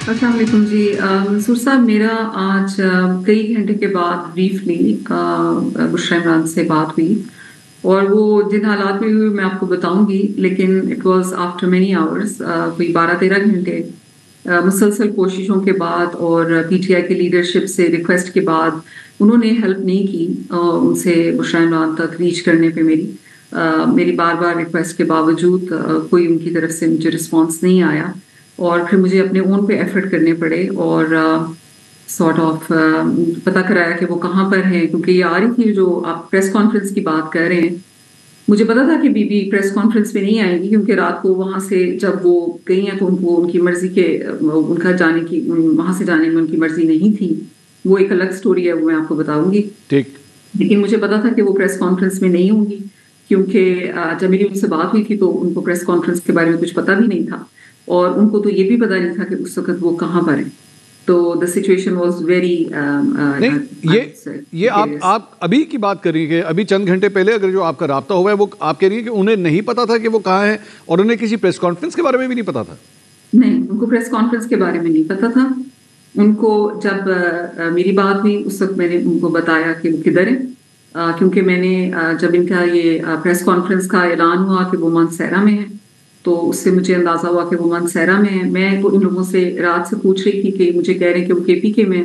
अस्सलाम वालेकुम जी। मंसूर साहब, मेरा आज कई घंटे के बाद ब्रीफली बुशरा इमरान से बात हुई। और वो जिन हालात में हुई मैं आपको बताऊंगी, लेकिन it was after many hours, कोई 12-13 घंटे मुसलसल कोशिशों के बाद और पीटीआई की लीडरशिप से रिक्वेस्ट के बाद उन्होंने हेल्प नहीं की उनसे बुशरा इमरान तक रीच करने पे। मेरी बार बार रिक्वेस्ट के बावजूद कोई उनकी तरफ से मुझे रिस्पांस नहीं आया। और फिर मुझे अपने ओन पे एफर्ट करने पड़े और सॉर्ट ऑफ पता कराया कि वो कहाँ पर हैं, क्योंकि ये आ रही थी जो आप प्रेस कॉन्फ्रेंस की बात कर रहे हैं। मुझे पता था कि बीबी प्रेस कॉन्फ्रेंस में नहीं आएंगी, क्योंकि रात को वहां से जब वो गई हैं तो उनको उनकी मर्जी के उनका जाने की वहां से जाने में उनकी मर्जी नहीं थी। वो एक अलग स्टोरी है, वो मैं आपको बताऊंगी। ठीक। लेकिन मुझे पता था कि वो प्रेस कॉन्फ्रेंस में नहीं होंगी, क्योंकि जब मेरी उनसे बात हुई थी तो उनको प्रेस कॉन्फ्रेंस के बारे में कुछ पता भी नहीं था। और उनको तो ये भी पता नहीं था कि उस वक्त वो कहाँ पर है। तो द सिचुएशन वाज वेरी नहीं, ये आप अभी की बात कर रही है, अभी चंद घंटे पहले अगर जो आपका राब्ता हुआ है वो आप कह रही है कि उन्हें नहीं पता था कि वो कहाँ है, और उन्हें किसी प्रेस कॉन्फ्रेंस के बारे में भी नहीं पता था? नहीं, उनको प्रेस कॉन्फ्रेंस के बारे में नहीं पता था। उनको जब मेरी बात हुई उस वक्त मैंने उनको बताया कि वो किधर है, क्योंकि मैंने जब इनका ये प्रेस कॉन्फ्रेंस का ऐलान हुआ कि वो मानसहरा में है, तो उससे मुझे अंदाजा हुआ कि वो मानसहरा में है। मैं तो इन लोगों से रात से पूछ रही थी कि मुझे कह रहे हैं कि वो केपीके में है,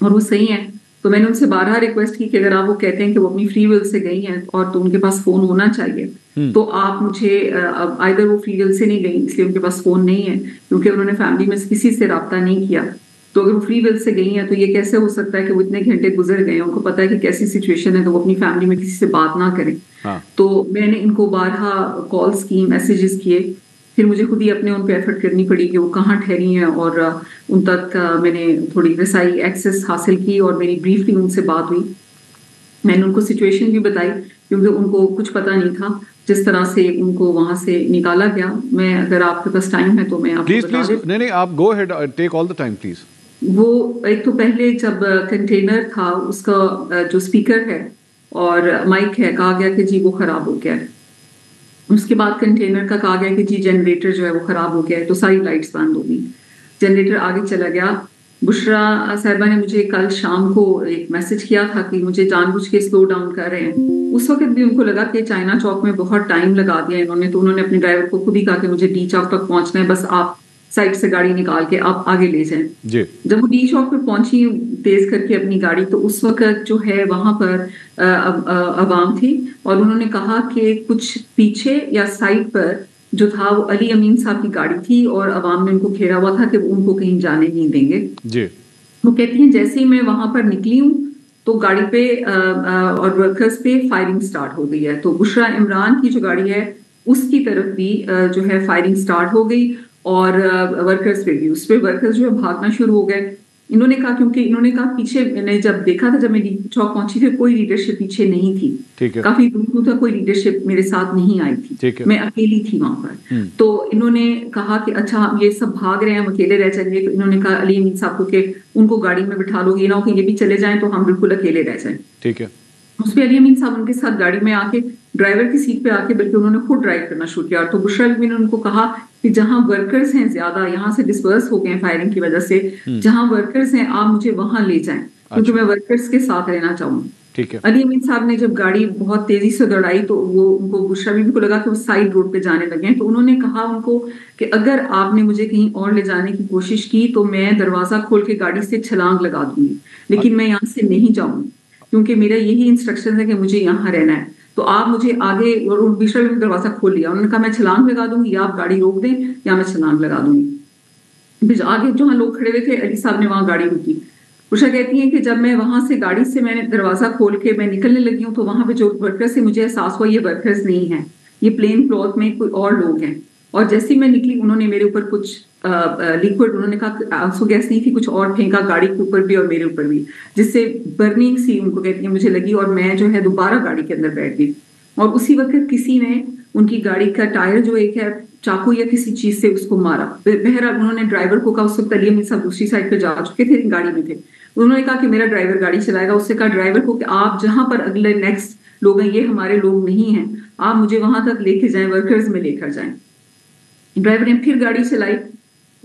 और वो सही है। तो मैंने उनसे बारहा रिक्वेस्ट की कि अगर आप वो कहते हैं कि वो अपनी फ्री विल से गई हैं और तो उनके पास फोन होना चाहिए, तो आप मुझे आइदर वो फ्री विल से नहीं गई इसलिए उनके पास फोन नहीं है, क्योंकि उन्होंने फैमिली में किसी से रब्ता नहीं किया। तो अगर वो फ्री विल से गई हैं तो ये कैसे हो सकता है कि वो इतने घंटे गुजर गए, उनको पता है कि कैसी सिचुएशन है, तो वो अपनी फैमिली में किसी से बात ना करें। हाँ। तो मैंने इनको बारहा कॉल्स की, मैसेजेस किए, फिर मुझे खुद ही अपने उन पे एफर्ट करनी पड़ी कि वो कहाँ ठहरी हैं, और उन तक मैंने थोड़ी रसाई एक्सेस हासिल की और मेरी ब्रीफली उनसे बात हुई। मैंने उनको सिचुएशन भी बताई, क्योंकि उनको कुछ पता नहीं था जिस तरह से उनको वहां से निकाला गया। मैं, अगर आपके पास टाइम है तो मैं आपको बता प्लीज। देती। नहीं, आप go ahead, take all the time please. वो एक तो पहले जब कंटेनर था उसका जो स्पीकर है और माइक है, कहा गया कि जी वो खराब हो गया है। उसके बाद कंटेनर का कहा गया कि जी जनरेटर जो है वो खराब हो गया है, तो सारी लाइट्स बंद हो गई, जनरेटर आगे चला गया। बुशरा साहिबा ने मुझे कल शाम को एक मैसेज किया था कि मुझे जानबूझ के स्लो डाउन कर रहे हैं। उस वक्त भी उनको लगा कि चाइना चौक में बहुत टाइम लगा दिया इन्होंने, तो उन्होंने अपने ड्राइवर को खुद ही कहा कि मुझे डी चौक तक पहुंचना है, बस आप साइड से गाड़ी निकाल के आप आगे ले जाएं। जी। जब वो डी चौक पे पहुंची तेज करके अपनी गाड़ी, तो उस वक्त जो है वहां पर अवाम थी, और उन्होंने कहा कि कुछ पीछे या साइड पर जो था वो अली अमीन साहब की गाड़ी थी, और अवाम ने उनको घेरा हुआ था कि वो उनको कहीं जाने नहीं देंगे। जी। वो कहती हैं जैसे ही मैं वहां पर निकली हूँ तो गाड़ी पे और वर्कर्स पे फायरिंग स्टार्ट हो गई है। तो बुशरा इमरान की जो गाड़ी है उसकी तरफ भी जो है फायरिंग स्टार्ट हो गई, और वर्कर्स पे भी, उस पे वर्कर्स जो है भागना शुरू हो गए। इन्होंने कहा, क्योंकि इन्होंने कहा पीछे मैंने जब देखा था, जब मैं चौक पहुंची थी, कोई लीडरशिप पीछे नहीं थी। ठीक है। काफी दूर था, कोई लीडरशिप मेरे साथ नहीं आई थी। ठीक है। मैं अकेली थी वहां पर। तो इन्होंने कहा कि अच्छा हम ये सब भाग रहे हैं, हम अकेले रह जाएंगे। तो इन्होंने कहा अली अमीन साहब को कि उनको गाड़ी में बिठा लो, ये ना हो कि ये भी चले जाएं तो हम बिल्कुल अकेले रह जाएं। ठीक है। उस पर अली अमीन साहब उनके साथ गाड़ी में आके ड्राइवर की सीट पे आके, बल्कि उन्होंने खुद ड्राइव करना शुरू किया। तो बुशरा ने उनको कहा कि जहां वर्कर्स हैं ज्यादा, यहाँ से डिस्पर्स हो गए फायरिंग की वजह से, जहां वर्कर्स हैं आप मुझे वहां ले जाएं, क्योंकि मैं वर्कर्स के साथ रहना चाहूंगी। ठीक है। अली अमीन साहब ने जब गाड़ी बहुत तेजी से दौड़ाई तो वो उनको, बुशरा बीबी को लगा कि वो साइड रोड पे जाने लगे हैं। तो उन्होंने कहा उनको कि अगर आपने मुझे कहीं और ले जाने की कोशिश की तो मैं दरवाजा खोल के गाड़ी से छलांग लगा दूंगी, लेकिन मैं यहाँ से नहीं जाऊंगी, क्योंकि मेरा यही इंस्ट्रक्शन है कि मुझे यहाँ रहना है। तो आप मुझे आगे, और बुशरा बीबी ने दरवाजा खोल लिया। उन्होंने कहा मैं छलांग लगा दूंगी, या आप गाड़ी रोक दें या मैं छलांग लगा दूंगी। आगे जहाँ लोग खड़े हुए थे, अली साहब ने वहां गाड़ी रुकी। उषा कहती है कि जब मैं वहां से गाड़ी से मैंने दरवाजा खोल के मैं निकलने लगी हूँ, तो वहां पे जो वर्कर्स है मुझे एहसास हुआ ये वर्कर्स नहीं है, ये प्लेन क्लॉथ में कोई और लोग हैं। और जैसे ही मैं निकली उन्होंने मेरे ऊपर कुछ लिक्विड, उन्होंने कहा आंसू गैस नहीं थी, कुछ और फेंका गाड़ी के ऊपर भी और मेरे ऊपर भी, जिससे बर्निंग सी उनको कहती है मुझे लगी, और मैं जो है दोबारा गाड़ी के अंदर बैठ गई। और उसी वक्त किसी ने उनकी गाड़ी का टायर जो एक है चाकू या किसी चीज से उसको मारा। बहरहाल उन्होंने ड्राइवर को कहा, उस वक्त अली अमीन साहब दूसरी साइड पे जा चुके थे, गाड़ी में थे। उन्होंने कहा कि मेरा ड्राइवर गाड़ी चलाएगा। उससे कहा ड्राइवर को कि आप जहां पर अगले नेक्स्ट लोग हैं ये हमारे लोग नहीं हैं, आप मुझे वहां तक लेके जाएं, वर्कर्स में लेकर जाएं। ड्राइवर ने फिर गाड़ी चलाई।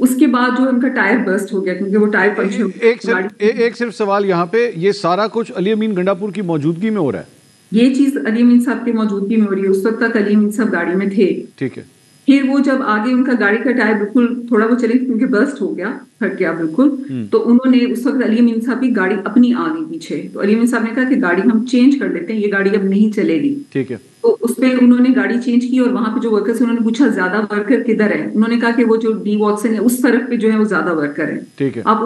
उसके बाद जो उनका टायर बर्स्ट हो गया, क्योंकि वो टायर पंक्चर। एक सिर्फ सवाल यहाँ पे, ये सारा कुछ अली अमीन गंडापुर की मौजूदगी में हो रहा है? ये चीज अली अमीन साहब की मौजूदगी में हो रही है। उस वक्त तक अली अमीन साहब गाड़ी में थे। ठीक है। फिर वो जब आगे उनका गाड़ी का टायर बिल्कुल थोड़ा वो चले क्योंकि बर्स्ट हो गया, फट गया बिल्कुल, तो उन्होंने उस वक्त अली अमीन साहब की गाड़ी अपनी आ गई पीछे। तो अली अमीन साहब ने कहा कि गाड़ी हम चेंज कर देते हैं, ये गाड़ी अब नहीं चलेगी। ठीक है। तो उस पर उन्होंने गाड़ी चेंज की और वहां पे जो वर्कर्स, उन्होंने पूछा ज्यादा वर्कर किधर है। उन्होंने कहा कि वो जो डी वॉटसन है उस तरफ पे जो है वो ज्यादा वर्कर है। ठीक है। आप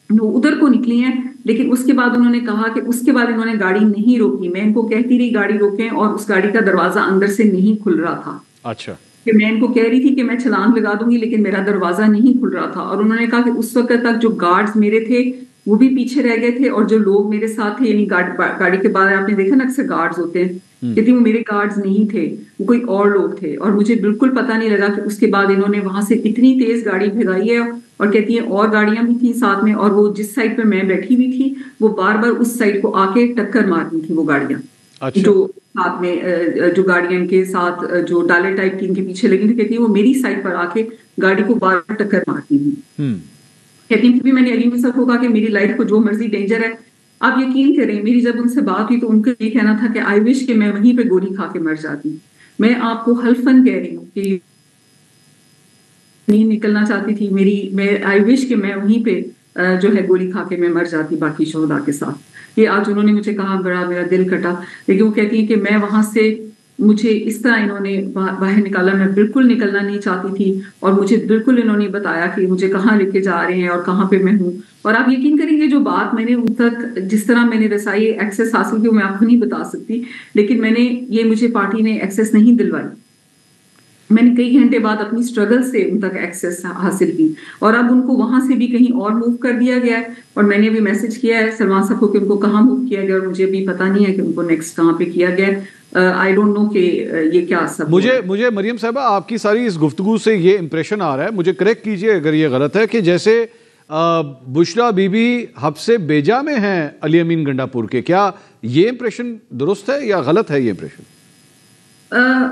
उधर को निकली हैं। लेकिन उसके बाद उन्होंने कहा कि उसके बाद इन्होंने गाड़ी नहीं रोकी। मैं इनको कहती रही गाड़ी रोकें, और उस गाड़ी का दरवाजा अंदर से नहीं खुल रहा था। अच्छा। कि मैं इनको कह रही थी कि मैं छलांग लगा दूंगी, लेकिन मेरा दरवाजा नहीं खुल रहा था। और उन्होंने कहा कि उस वक्त तक जो गार्ड्स मेरे थे वो भी पीछे रह गए थे, और जो लोग मेरे साथ थे, यानी गाड़ी के बाद आपने देखा ना अक्सर गार्ड्स होते हैं, कहती वो मेरे गार्ड्स नहीं थे, वो कोई और लोग थे। और मुझे बिल्कुल पता नहीं लगा कि उसके बाद इन्होंने वहां से इतनी तेज गाड़ी भगाई है। और कहती है और गाड़ियां भी थी साथ में, और वो जिस साइड पे मैं बैठी हुई थी वो बार बार उस साइड को आके टक्कर मारती थी वो गाड़ियां। अच्छा। जो साथ में जो गाड़ियां इनके साथ जो डाले टाइप की इनके पीछे लगी थी, कहती है वो मेरी साइड पर आके गाड़ी को बार बार टक्कर मारती थी। कहती थी मैंने अली अमीन साहब को कहा कि मेरी लाइफ को जो मर्जी डेंजर है। आप यकीन करें, मेरी जब उनसे बात हुई तो उनका ये कहना था कि आई विश कि मैं वहीं पे गोली खा के मर जाती। मैं आपको हल्फन कह रही हूँ कि नहीं निकलना चाहती थी मैं आई विश कि मैं वहीं पे जो है गोली खा के मैं मर जाती बाकी शोहदा के साथ। ये आज उन्होंने मुझे कहा, बड़ा मेरा दिल कटा। लेकिन वो कहती है कि मैं वहां से, मुझे इस तरह इन्होंने बाहर निकाला, मैं बिल्कुल निकलना नहीं चाहती थी। और मुझे बिल्कुल इन्होंने बताया कि मुझे कहाँ लेके जा रहे हैं और कहाँ पे मैं हूँ। और आप यकीन करेंगे जो बात मैंने उन तक, जिस तरह मैंने रसाई एक्सेस हासिल की, मैं आपको नहीं बता सकती। लेकिन मुझे पार्टी ने एक्सेस नहीं दिलवाई। मैंने कई घंटे बाद अपनी स्ट्रगल से उन तक एक्सेस हासिल की। और अब उनको वहां से भी कहीं और मूव कर दिया गया है। और मैंने भी मैसेज किया है सलमान साहब को कि उनको कहाँ मूव किया गया, और मुझे अभी पता नहीं है कि उनको नेक्स्ट कहाँ पे किया गया है। आई डोंट नो कि ये क्या सब। मुझे मरियम साहबा आपकी सारी इस गुफ्तगू से ये इंप्रेशन आ रहा है, मुझे करेक्ट कीजिए अगर ये गलत है, कि जैसे बुशरा बीबी हब्से बेजा में हैं अली अमीन गंडापुर के। क्या ये इंप्रेशन दुरुस्त है या गलत है ये इंप्रेशन?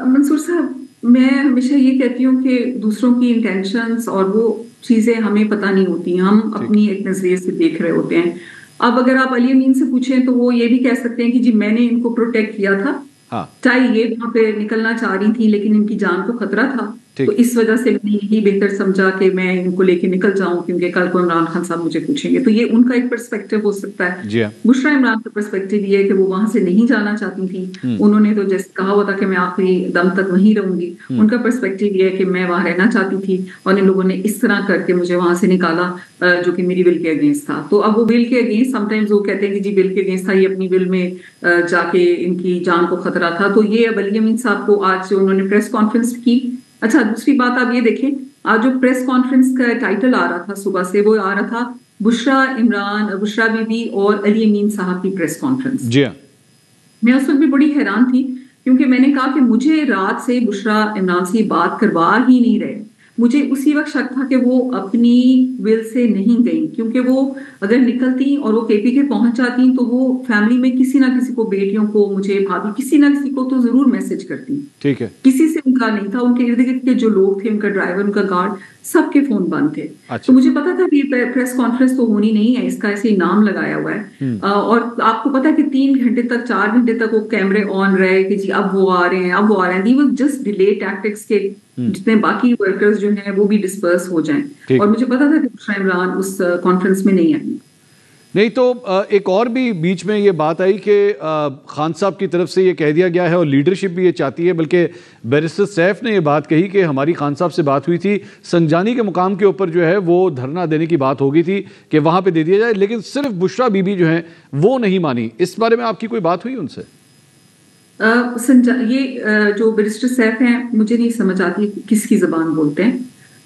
मंसूर साहब, मैं हमेशा ये कहती हूँ कि दूसरों की इंटेंशंस और वो चीजें हमें पता नहीं होती, हम अपनी एक नजरिए से देख रहे होते हैं। अब अगर आप अली अमीन से पूछें तो वो ये भी कह सकते हैं कि जी मैंने इनको प्रोटेक्ट किया था। हाँ। चाहे ये वहां पे निकलना चाह रही थी लेकिन इनकी जान को खतरा था, तो इस वजह से मैंने यही बेहतर समझा कि मैं इनको लेके निकल जाऊं, क्योंकि कल को इमरान खान साहब मुझे पूछेंगे। तो ये उनका एक पर्सपेक्टिव हो सकता है। बुशरा इमरान का पर्सपेक्टिव ये है कि वो वहां से नहीं जाना चाहती थी। उन्होंने तो जैसे कहा हुआ था कि मैं आखिरी दम तक वहीं रहूंगी। उनका पर्सपेक्टिव ये है कि मैं वहां रहना चाहती थी, और इन लोगों ने इस तरह करके मुझे वहां से निकाला जो कि मेरी विल के अगेंस्ट था। तो अब वो विल के अगेंस्ट, समटाइम्स वो कहते हैं कि जी विल के अगेंस्ट था, ये अपनी विल में जाके इनकी जान को खतरा था। तो ये अब अली अमीन साहब को आज जो उन्होंने प्रेस कॉन्फ्रेंस की। अच्छा, दूसरी बात आप ये देखें, आज जो प्रेस कॉन्फ्रेंस का टाइटल आ रहा था सुबह से, वो आ रहा था बुशरा बीबी और अली अमीन साहब की प्रेस कॉन्फ्रेंस। जी हाँ। मैं उस वक्त भी बड़ी हैरान थी, क्योंकि मैंने कहा कि मुझे रात से बुशरा इमरान से बात करवा ही नहीं रहे। मुझे उसी वक्त शक था कि वो अपनी विल से नहीं गई, क्योंकि वो अगर निकलती और वो केपी के पहुंच जाती तो वो फैमिली में किसी ना किसी को, बेटियों को, मुझे भाभी, किसी ना किसी को तो जरूर मैसेज करती। ठीक है। किसी से उनका नहीं था। उनके इर्द गिर्द के जो लोग थे, उनका ड्राइवर, उनका गार्ड, सबके फोन बंद थे। अच्छा। तो मुझे पता था कि प्रेस कॉन्फ्रेंस तो होनी नहीं है, इसका ऐसे नाम लगाया हुआ है। और आपको पता है कि 3 घंटे तक 4 घंटे तक वो कैमरे ऑन रहे कि जी अब वो आ रहे हैं, अब वो आ रहे हैं। दी वाज जस्ट डिले टैक्टिक्स के जितने बाकी वर्कर्स जो हैं वो भी डिस्पर्स हो जाएं। और मुझे पता था कि बुशरा इमरान उस कॉन्फ्रेंस में नहीं आएंगे। नहीं तो एक और भी बीच में ये बात आई कि खान साहब की तरफ से ये कह दिया गया है, और लीडरशिप भी ये चाहती है, बल्कि बैरिस्टर सैफ ने ये बात कही कि हमारी खान साहब से बात हुई थी, संजानी के मुकाम के ऊपर जो है वो धरना देने की बात हो गई थी कि वहाँ पे दे दिया जाए, लेकिन सिर्फ बुशरा बीबी जो है वो नहीं मानी। इस बारे में आपकी कोई बात हुई उनसे? ये जो बैरिस्टर सैफ हैं, मुझे नहीं समझ आती किसकी जबान बोलते हैं।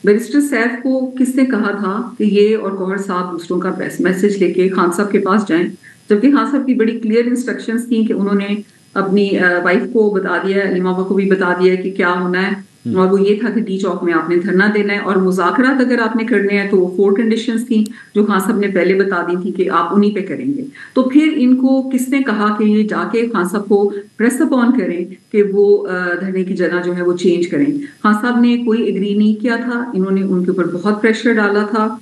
बैरिस्टर सैफ को किसने कहा था कि ये और गौहर साहब दूसरों का मैसेज लेके खान साहब के पास जाएं, जबकि खान साहब की बड़ी क्लियर इंस्ट्रक्शंस थी कि उन्होंने अपनी वाइफ को बता दिया, अलीमा को भी बता दिया कि क्या होना है, और वो ये था कि डी चौक में आपने धरना देना है और मुज़ाकरात अगर आपने करने हैं तो वो 4 कंडीशंस थी जो खान साहब ने पहले बता दी थी कि आप उन्हीं पे करेंगे। तो फिर इनको किसने कहा कि ये जाके खान साहब को प्रेस अपॉन करें कि वो धरने की जगह जो है वो चेंज करें। खान साहब ने कोई एग्री नहीं किया था, इन्होंने उनके ऊपर बहुत प्रेशर डाला था,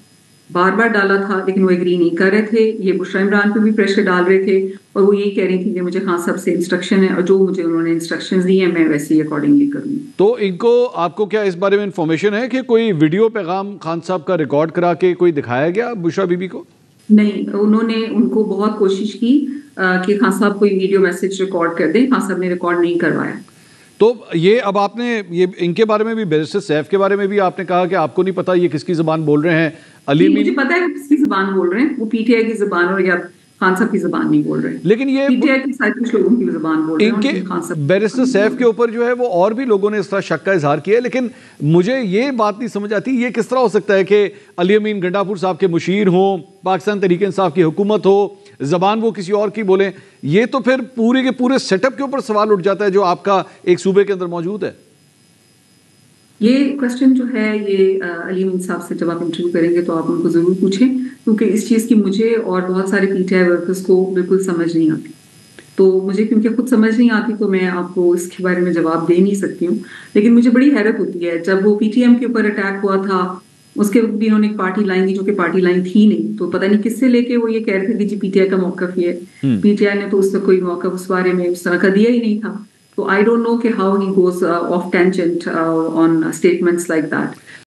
बार बार डाला था, लेकिन वो एग्री नहीं कर रहे थे। ये बुशरा इमरान पे भी प्रेशर डाल रहे थे और वो यही कह रही थी कि मुझे खान साहब से इंस्ट्रक्शन है और जो मुझे उन्होंने इंस्ट्रक्शंस दी हैं मैं वैसे ही अकॉर्डिंगली करूँगी। तो इनको आपको क्या इस बारे में इंफॉर्मेशन है कि कोई वीडियो पैगाम खान साहब का रिकॉर्ड करा के कोई दिखाया गया बुशरा बीबी को? नहीं, उन्होंने उनको बहुत कोशिश की कि खान साहब कोई वीडियो मैसेज रिकॉर्ड कर दें, खान साहब ने रिकॉर्ड नहीं करवाया। तो ये अब आपने ये इनके बारे में भी, बैरिस्टर सैफ के बारे में भी आपने कहा कि आपको नहीं पता ये किसकी ज़बान बोल रहे हैं। अली मुझे पता है वो किसकी ज़बान बोल रहे हैं, वो पीटीआई की ज़बान और या खान साहब की ज़बान नहीं बोल रहे हैं, लेकिन ये पीटीआई के साथ कुछ लोगों की ज़बान बोल रहे हैं। इनके खान साहब बैरिस्टर सैफ के ऊपर जो है वो और भी लोगों ने इस तरह शक का इजहार किया है, लेकिन मुझे ये बात नहीं समझ आती ये किस तरह हो सकता है कि अली अमीन गंडापुर साहब के मुशीर हों, पाकिस्तान तहरीक इंसाफ की हुकूमत हो, जबान वो किसी और की बोलें। ये तो फिर पूरे के पूरे सेटअप के ऊपर सवाल उठ जाता है जो आपका एक सूबे के अंदर मौजूद है। ये क्वेश्चन जो है ये अली अमीन साहब से जब आप इंटरव्यू करेंगे तो आप उनको ज़रूर पूछें, क्योंकि इस चीज़ की मुझे और बहुत सारे पीटीआई वर्कर्स को बिल्कुल समझ नहीं आती। तो मुझे क्योंकि खुद समझ नहीं आती तो मैं आपको इसके बारे में जवाब दे नहीं सकती हूँ, लेकिन मुझे बड़ी हैरत होती है जब वो पीटीएम के ऊपर अटैक हुआ था उसके वक्त भी इन्होंने एक पार्टी लाइन दी जो कि पार्टी लाइन थी नहीं, तो पता नहीं किससे लेके वो ये कह रहे थे कि जी पीटीआई का मौकफ ये है। पीटीआई ने तो उस तक कोई मौकफ उस बारे में उस तरह का दिया ही नहीं था। तो आई डोंट नो कि how he goes off tangent on statements like that.